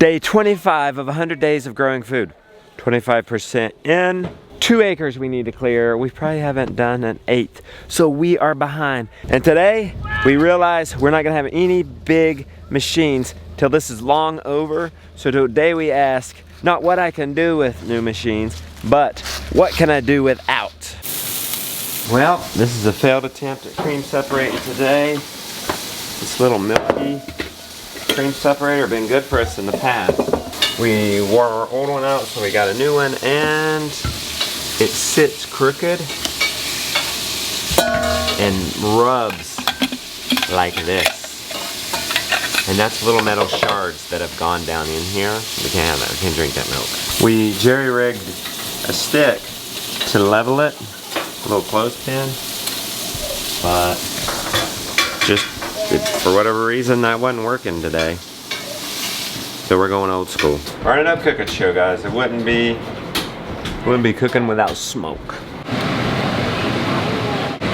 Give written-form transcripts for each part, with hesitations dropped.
Day 25 of 100 days of growing food. 25% in. 2 acres we need to clear. We probably haven't done an 1/8. So we are behind. And today, we realize we're not gonna have any big machines till this is long over. So today we ask, not what I can do with new machines, but what can I do without? Well, this is a failed attempt at cream separating today. This little milky cream separator been good for us in the past. We wore our old one out, so we got a new one, and it sits crooked and rubs like this. And that's little metal shards that have gone down in here. We can't have that, we can't drink that milk. We jerry-rigged a stick to level it, a little clothespin, but just for whatever reason that wasn't working today. So we're going old school. Burning up cooking show, guys. It wouldn't be cooking without smoke.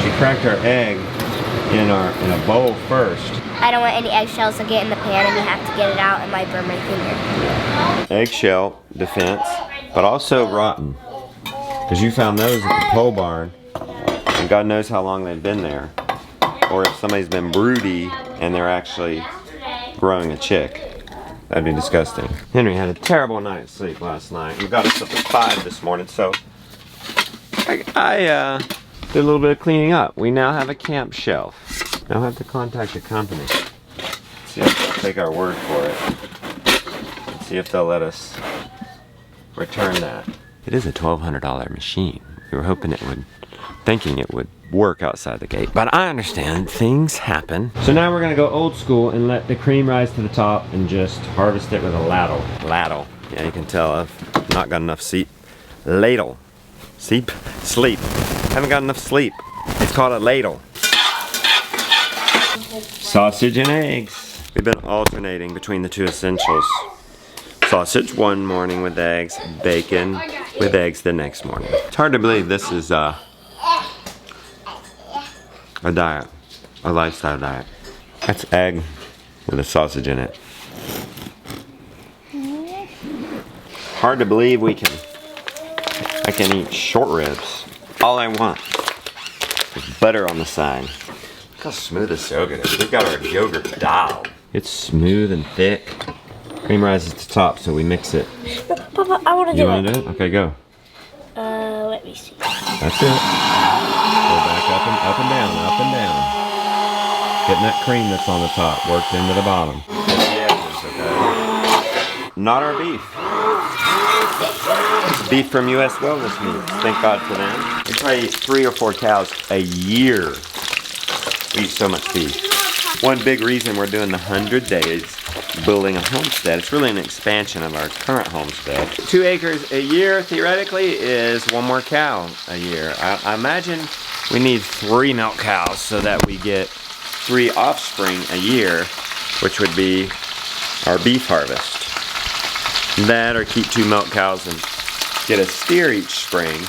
She cracked our egg in a bowl first. I don't want any eggshells to get in the pan and you have to get it out and might burn my finger. Eggshell defense, but also rotten. Because you found those at the pole barn, and God knows how long they've been there. Or if somebody's been broody and they're actually growing a chick. That'd be disgusting. Henry had a terrible night's sleep last night. We got us up at 5 this morning, so I did a little bit of cleaning up. We now have a camp shelf. Now I have to contact the company. See if they'll take our word for it. See if they'll let us return that. It is a $1,200 machine. We were hoping thinking it would work outside the gate. But I understand, things happen. So now we're gonna go old school and let the cream rise to the top and just harvest it with a ladle. Ladle. Yeah, you can tell I've not got enough sleep. Ladle. Sleep? Sleep. Haven't got enough sleep. It's called a ladle. Sausage and eggs. We've been alternating between the two essentials. Sausage one morning with eggs, bacon with eggs the next morning. It's hard to believe this is a diet, a lifestyle diet. That's egg with a sausage in it. Hard to believe I can eat short ribs all I want with butter on the side. Look how smooth this yogurt is. We've got our yogurt dialed. It's smooth and thick. Cream rises to the top, so we mix it. Papa, I want to do it. You want to do it? Okay, go. Let me see. That's it. Go back up and down, up and down. Getting that cream that's on the top worked into the bottom. The edges, okay? Not our beef. It's beef from U.S. Wellness Meats. Thank God for them. We probably eat 3 or 4 cows a year. We eat so much beef. One big reason we're doing the 100 days building a homestead, it's really an expansion of our current homestead. 2 acres a year, theoretically, is 1 more cow a year. I imagine we need 3 milk cows so that we get 3 offspring a year, which would be our beef harvest. That, or keep 2 milk cows and get a steer each spring.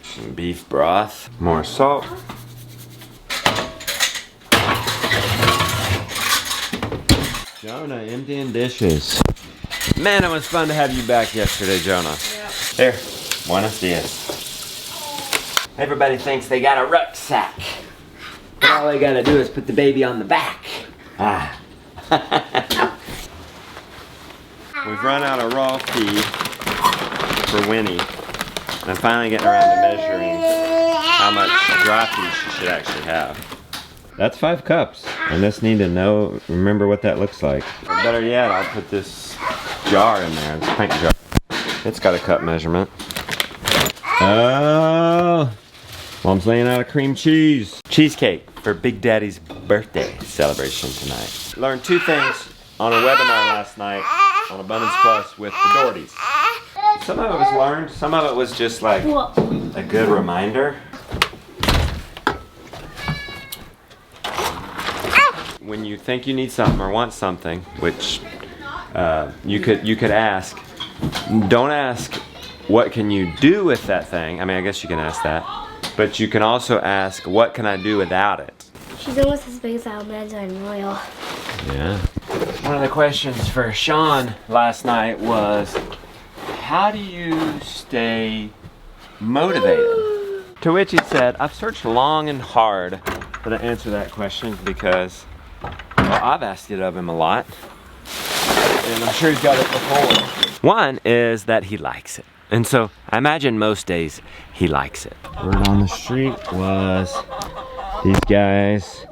Some beef broth, more salt. Jonah emptying dishes. Man, it was fun to have you back yesterday, Jonah. Yeah. Here, buenos dias. Everybody thinks they got a rucksack, but all they gotta do is put the baby on the back. Ah. We've run out of raw feed for Winnie. I'm finally getting around to measuring how much dry feed she should actually have. That's 5 cups. I just need to remember what that looks like. Or better yet, I'll put this jar in there, this pint jar. It's got a cup measurement. Oh, Mom's laying out a cream cheese. Cheesecake for Big Daddy's birthday celebration tonight. Learned 2 things on a webinar last night on Abundance Plus with the Dohertys. Some of it was learned, some of it was just like a good reminder. When you think you need something or want something, which you could ask, don't ask what can you do with that thing. I mean, I guess you can ask that, but you can also ask what can I do without it. She's almost as big as Almanza and Royal. Yeah. One of the questions for Sean last night was, how do you stay motivated? To which he said, I've searched long and hard for the answer to that question because, well, I've asked it of him a lot. And I'm sure he's got it before. One is that he likes it. And so I imagine most days he likes it. Word on the street was these guys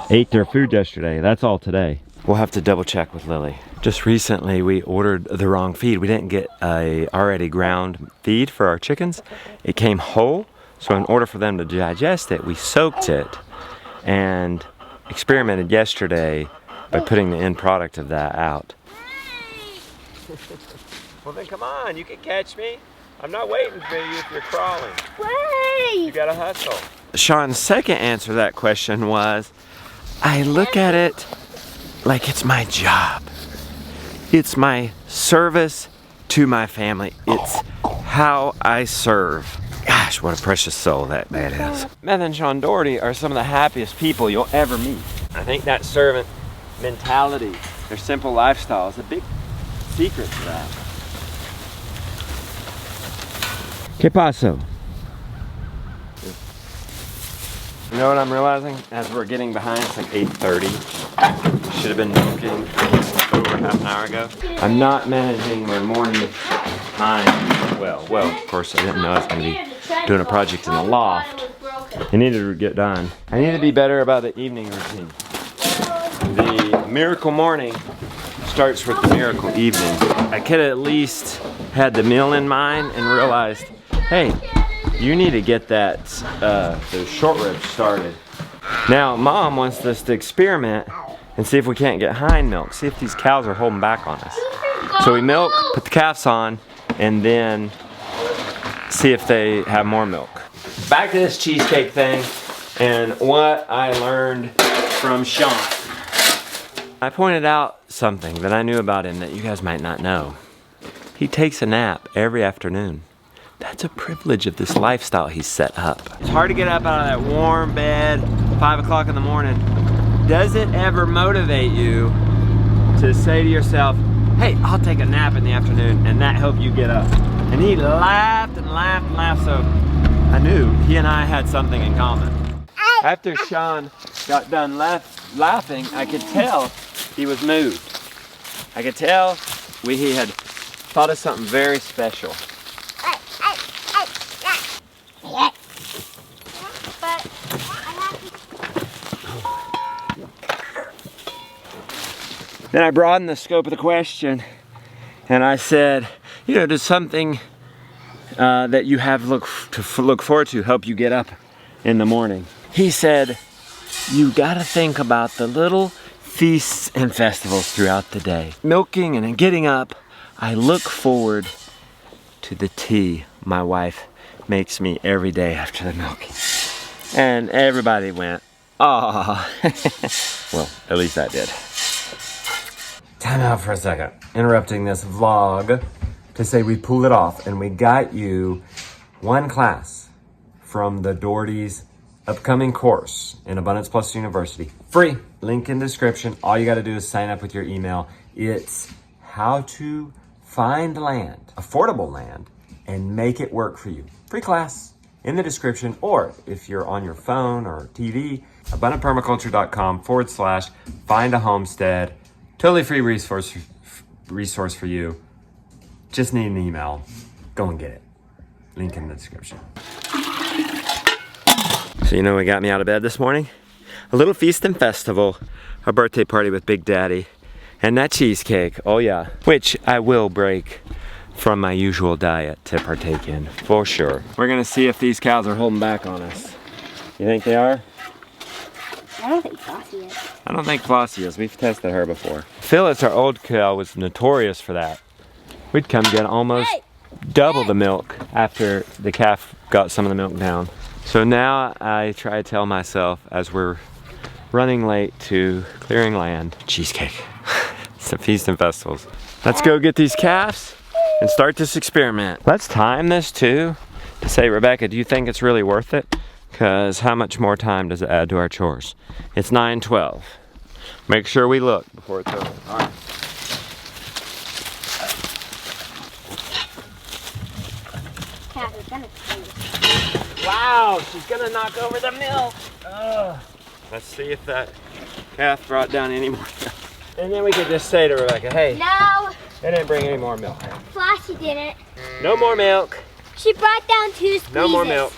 ate their food yesterday. That's all today. We'll have to double check with Lily. Just recently we ordered the wrong feed. We didn't get a already ground feed for our chickens. It came whole. So in order for them to digest it, we soaked it and experimented yesterday by putting the end product of that out. Well then come on, you can catch me. I'm not waiting for you if you're crawling. Wait! You gotta hustle. Sean's second answer to that question was, I look at it like it's my job. It's my service to my family. It's how I serve. Gosh, what a precious soul that man is. Beth and Sean Doherty are some of the happiest people you'll ever meet. I think that servant mentality, their simple lifestyle is a big secret to that. ¿Qué pasó? You know what I'm realizing? As we're getting behind, it's like 8:30. Should have been milking over half an hour ago. I'm not managing my morning time well. Well, of course, I didn't know I was going to be doing a project in the loft. It needed to get done. I need to be better about the evening routine. The miracle morning starts with the miracle evening. I could have at least had the meal in mind and realized, hey, you need to get that those short ribs started. Now, Mom wants us to experiment and see if we can't get hind milk, see if these cows are holding back on us. So we milk, put the calves on, and then see if they have more milk. Back to this cheesecake thing and what I learned from Sean. I pointed out something that I knew about him that you guys might not know. He takes a nap every afternoon. That's a privilege of this lifestyle he's set up. It's hard to get up out of that warm bed, 5 o'clock in the morning. Does it ever motivate you to say to yourself, hey, I'll take a nap in the afternoon, and that helped you get up? And he laughed and laughed and laughed, so I knew he and I had something in common. After Sean got done laughing, I could tell he was moved. I could tell he had thought of something very special. Then I broadened the scope of the question and I said, you know, does something that you have look forward to help you get up in the morning? He said, you gotta think about the little feasts and festivals throughout the day. Milking and getting up, I look forward to the tea my wife makes me every day after the milking. And everybody went, ah. Well, at least I did. Time out for a second. Interrupting this vlog to say we pulled it off and we got you one class from the Doherty's upcoming course in Abundance Plus University. Free. Link in description. All you got to do is sign up with your email. It's how to find land, affordable land, and make it work for you. Free class in the description, or if you're on your phone or TV, abundantpermaculture.com/find a homestead. Totally free resource for you. Just need an email. Go and get it. Link in the description. So you know what got me out of bed this morning? A little feast and festival, a birthday party with Big Daddy, and that cheesecake, oh yeah, which I will break from my usual diet to partake in, for sure. We're gonna see if these cows are holding back on us. You think they are? I don't think Flossie is. I don't think Flossie is. We've tested her before. Phyllis, our old cow, was notorious for that. We'd come get almost double the milk after the calf got some of the milk down. So now I try to tell myself as we're running late to clearing land, cheesecake, some feast and festivals. Let's go get these calves and start this experiment. Let's time this too to say, Rebecca, do you think it's really worth it? Because how much more time does it add to our chores? It's 9:12. Make sure we look before it's over. All right. Wow, she's gonna knock over the milk. Let's see if that calf brought down any more milk. And then we could just say to Rebecca, hey, no, they didn't bring any more milk. Flossie didn't. No more milk. She brought down 2 squeezes. No more milk.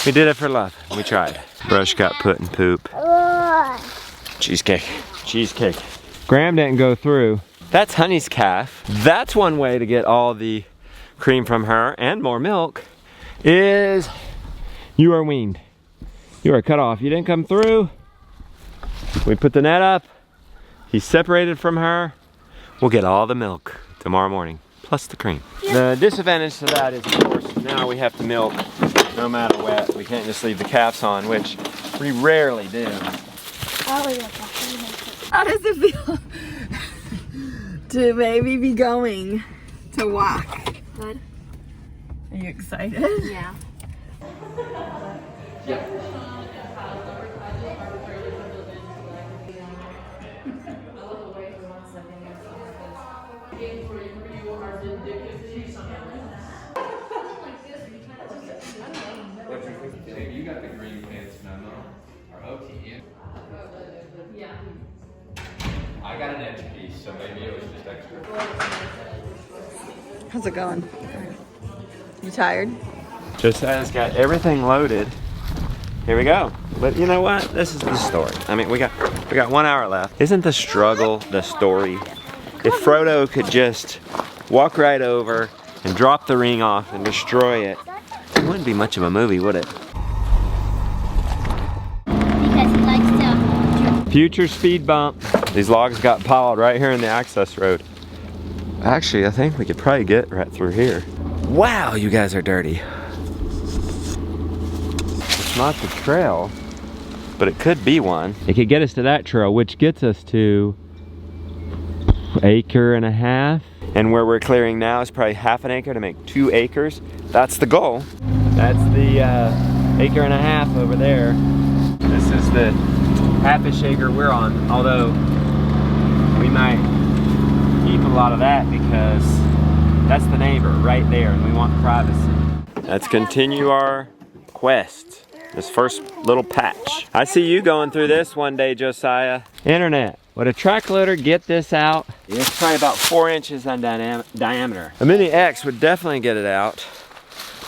We did it for love. We tried. Brush got put in poop. Ugh. Cheesecake. Cheesecake. Graham didn't go through. That's Honey's calf. That's one way to get all the cream from her and more milk is you are weaned. You are cut off. You didn't come through. We put the net up. He's separated from her. We'll get all the milk tomorrow morning, plus the cream. The disadvantage to that is, of course, now we have to milk no matter what. We can't just leave the calves on, which we rarely do. How does it feel to maybe be going to walk? Good. Are you excited? Yeah. You got the green pants memo, or OTN. Yeah. I got an edge piece, so maybe it was just extra. How's it going? You tired? Josiah's got everything loaded. Here we go. But you know what? This is the story. I mean, we got 1 hour left. Isn't the struggle the story? If Frodo could just walk right over and drop the ring off and destroy it, it wouldn't be much of a movie, would it? Because he likes to. Future speed bump. These logs got piled right here in the access road. Actually, I think we could probably get right through here. Wow, you guys are dirty. It's not the trail, but it could be one. It could get us to that trail, which gets us to 1.5 acres. And where we're clearing now is probably 1/2 acre to make 2 acres. That's the goal. That's the 1.5 acres over there. This is the 1/2 acre we're on, although we might keep a lot of that because that's the neighbor right there and we want privacy. Let's continue our quest. This first little patch. I see you going through this one day, Josiah. Internet, would a track loader get this out? It's probably about 4 inches in diameter. A Mini X would definitely get it out,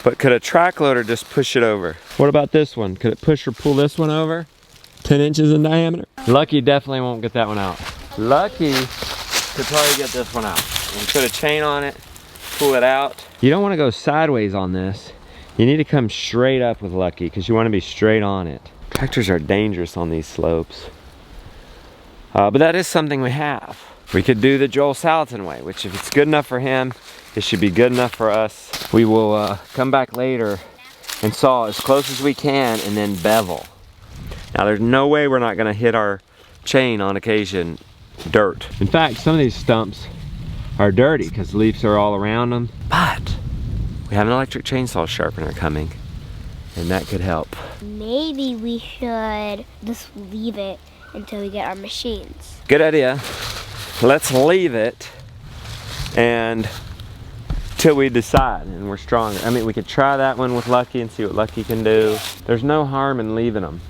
but could a track loader just push it over? What about this one? Could it push or pull this one over? 10 inches in diameter? Lucky definitely won't get that one out. Lucky could probably get this one out. And put a chain on it, pull it out. You don't want to go sideways on this. You need to come straight up with Lucky because you want to be straight on it. Tractors are dangerous on these slopes. But that is something we have. We could do the Joel Salatin way, which if it's good enough for him, it should be good enough for us. We will come back later and saw as close as we can and then bevel. Now there's no way we're not gonna hit our chain on occasion dirt. In fact, some of these stumps are dirty because leaves are all around them. But we have an electric chainsaw sharpener coming and that could help. Maybe we should just leave it until we get our machines. Good idea. Let's leave it and till we decide and we're stronger. I mean, we could try that one with Lucky and see what Lucky can do. There's no harm in leaving them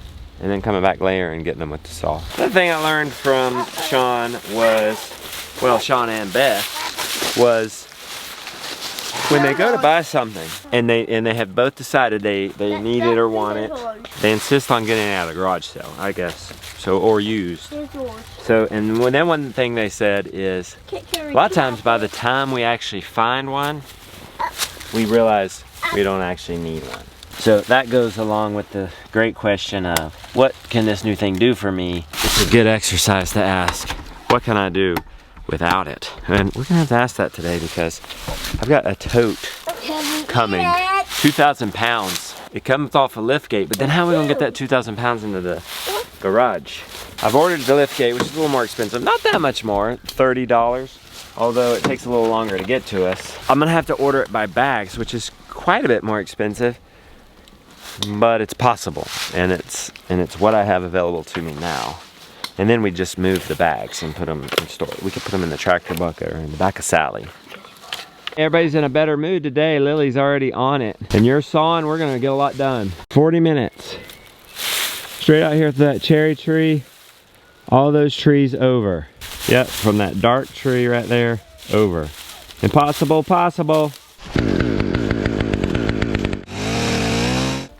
and then coming back later and getting them with the saw. The thing I learned from Sean was, well, Sean and Beth, was when they go to buy something and they have both decided they need it or want it, they insist on getting it out of the garage sale, I guess. So, or used. So, and then one thing they said is, a lot of times by the time we actually find one, we realize we don't actually need one. So that goes along with the great question of, what can this new thing do for me? It's a good exercise to ask, what can I do without it? And we're gonna have to ask that today because I've got a tote coming, 2,000 pounds. It comes off a lift gate, but then how are we gonna get that 2,000 pounds into the garage? I've ordered the lift gate, which is a little more expensive. Not that much more, $30, although it takes a little longer to get to us. I'm gonna have to order it by bags, which is quite a bit more expensive, but it's possible, and it's what I have available to me now. And then we just move the bags and put them in storage. We could put them in the tractor bucket or in the back of Sally. Everybody's in a better mood today. Lily's already on it. And you're sawing, we're gonna get a lot done. 40 minutes. Straight out here to that cherry tree. All those trees over. Yep, from that dark tree right there, over. Impossible, possible.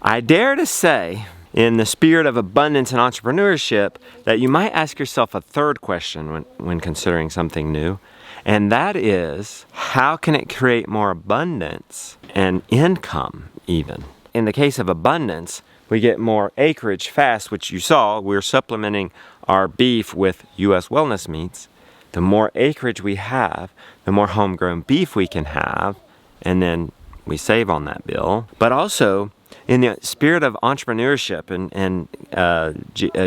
I dare to say, in the spirit of abundance and entrepreneurship, that you might ask yourself a third question when considering something new. And that is, how can it create more abundance and income even? In the case of abundance, we get more acreage fast, which you saw, we're supplementing our beef with U.S. wellness meats. The more acreage we have, the more homegrown beef we can have, and then we save on that bill. But also, in the spirit of entrepreneurship and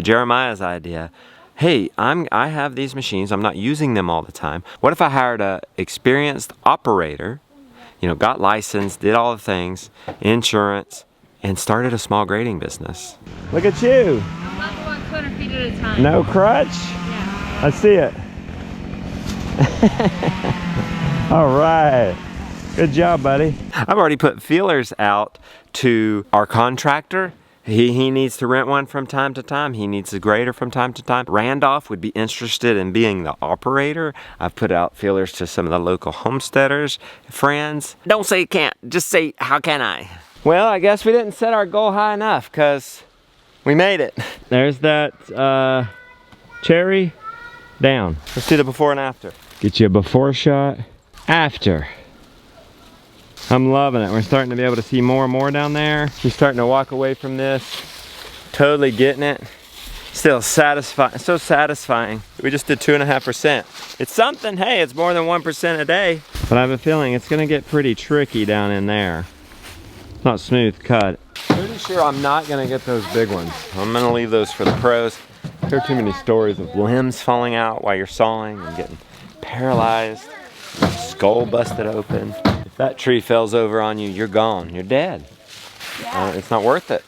Jeremiah's idea, hey, I have these machines, I'm not using them all the time. What if I hired an experienced operator, you know, got licensed, did all the things, insurance, and started a small grading business? Look at you. I'm about to walk 200 feet at a time. No crutch? Yeah. I see it. All right. Good job, buddy. I've already put feelers out to our contractor. He needs to rent one from time to time. He needs a grader from time to time. Randolph would be interested in being the operator. I've put out feelers to some of the local homesteaders, friends. Don't say can't, just say how can I? Well, I guess we didn't set our goal high enough because we made it. There's that cherry down. Let's do the before and after. Get you a before shot, after. I'm loving it. We're starting to be able to see more and more down there. We're starting to walk away from this. Totally getting it. Still satisfying, so satisfying. We just did 2.5%. It's something, hey, it's more than 1% a day. But I have a feeling it's gonna get pretty tricky down in there. It's not smooth cut. Pretty sure I'm not gonna get those big ones. I'm gonna leave those for the pros. I hear too many stories of limbs falling out while you're sawing and getting paralyzed, skull busted open. If that tree falls over on you, you're gone. You're dead. Yeah. It's not worth it.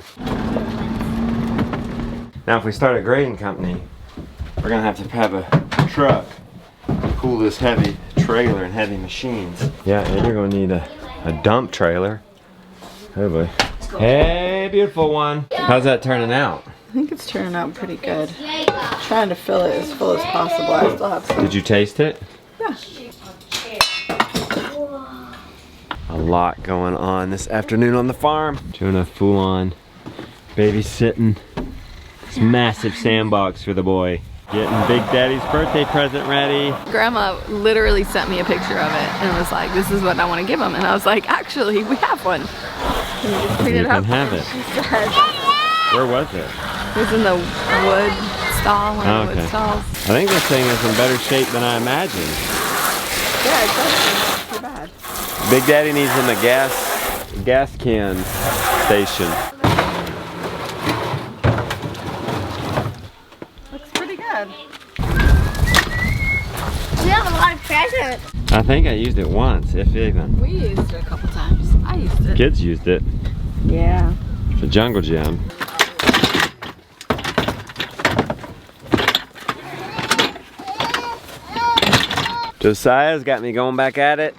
Now, if we start a grading company, we're gonna have a truck to pull this heavy trailer and heavy machines. Yeah, and you're gonna need a dump trailer. Oh boy. Hey, beautiful one. How's that turning out? I think it's turning out pretty good. Trying to fill it as full as possible. I still have some. Did you taste it? Yeah. A lot going on this afternoon on the farm. Doing a full-on babysitting. This massive sandbox for the boy. Getting Big Daddy's birthday present ready. Grandma literally sent me a picture of it and was like, this is what I want to give him. And I was like, actually, we have one. Can you just clean it up? You can have it. She said. Where was it? It was in the wood stall, one of the wood stalls. I think this thing is in better shape than I imagined. Yeah, it doesn't too bad. Big Daddy needs him a gas can station. Looks pretty good. We have a lot of presents. I think I used it once, if even. We used it a couple times. I used it. Kids used it. Yeah. For Jungle Gym. Josiah's got me going back at it.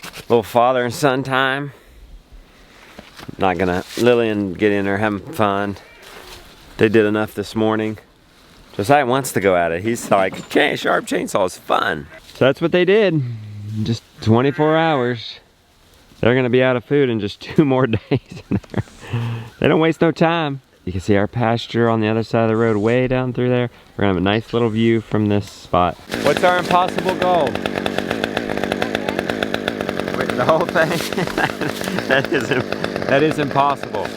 A little father and son time. Not gonna, Lily and Gideon are having fun. They did enough this morning. Josiah wants to go at it. He's like, sharp chainsaw is fun. So that's what they did. In just 24 hours. They're gonna be out of food in just 2 more days. They don't waste no time. You can see our pasture on the other side of the road way down through there. We're gonna have a nice little view from this spot. What's our impossible goal? Wait, the whole thing? that is impossible.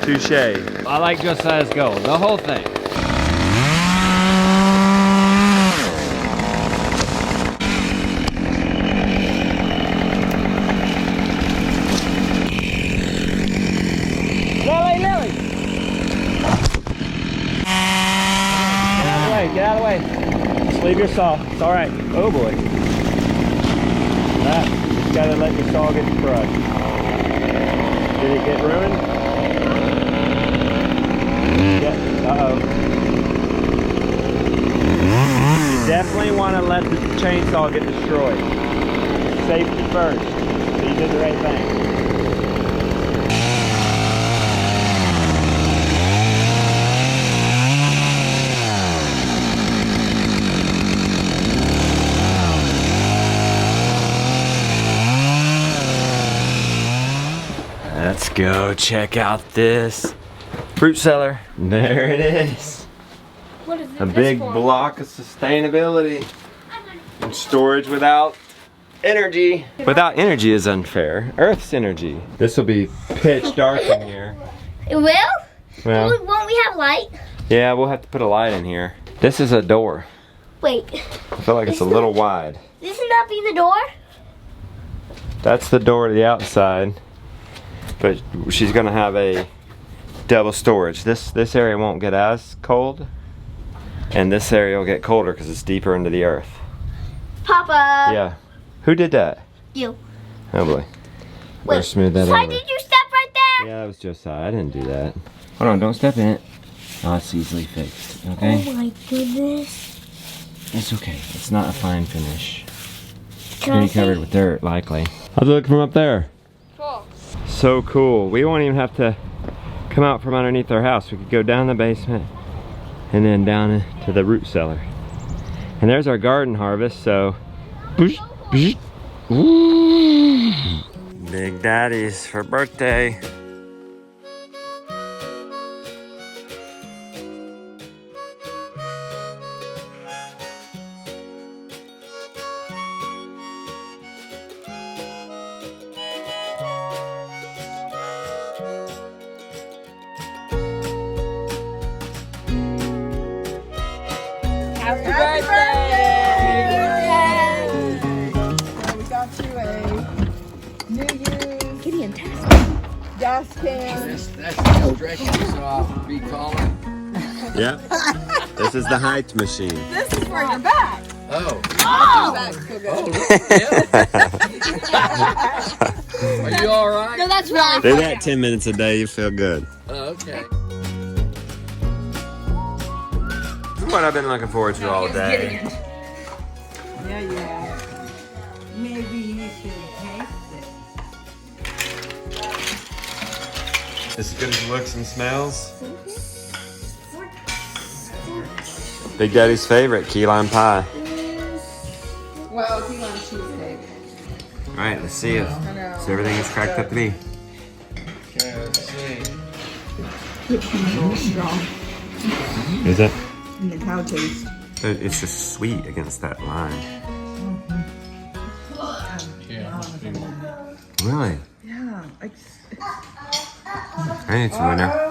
Touche. I like Josiah's goal. The whole thing. Get out of the way. Just leave your saw. It's all right. Oh boy. You just gotta let your saw get crushed. Did it get ruined? Yeah. Uh-oh. You definitely want to let the chainsaw get destroyed. Safety first. So you did the right thing. Let's go check out this fruit cellar. There it is. What is it? A big block of sustainability. And storage without energy. Without energy is unfair. Earth's energy. This will be pitch dark in here. It will? Well, Won't we have light? yeah, we'll have to put a light in here. This is a door. Wait. I feel like it's a little wide. This will not be the door? That's the door to the outside. But she's gonna have a double storage. This area won't get as cold. And this area will get colder because it's deeper into the earth. Papa. Yeah. Who did that? You. Oh boy. Better smooth that Why over. did you step right there? Yeah, that was Josiah. I didn't do that. Hold on, don't step in it. Oh, it's easily fixed. Okay? Oh my goodness. It's okay. It's not a fine finish. It's Can gonna I be covered see? with dirt, likely. How's it look from up there? Cool. So cool. We won't even have to come out from underneath our house. We could go down the basement and then down into the root cellar. And there's our garden harvest, so. Big Daddy's for birthday. Happy birthday! We got you a new use Gideon test. gas can. That's the dressing you saw be calling. Yeah. This is the height machine. This is for your back. Oh. Oh! Back's so good. Are you all right? No, that's wrong. Do that 10 minutes a day, you feel good. Oh, okay. What I've been looking forward to all day. Yeah, yeah. Maybe you should taste it. As good as looks and smells. Big Daddy's favorite, key lime pie. Well, if you want a cheesecake. All right, let's see if everything is cracked up to be. Okay, let's see. Is it? And the cow taste. It's just sweet against that lime. Yeah. Really? Yeah. I need some winner.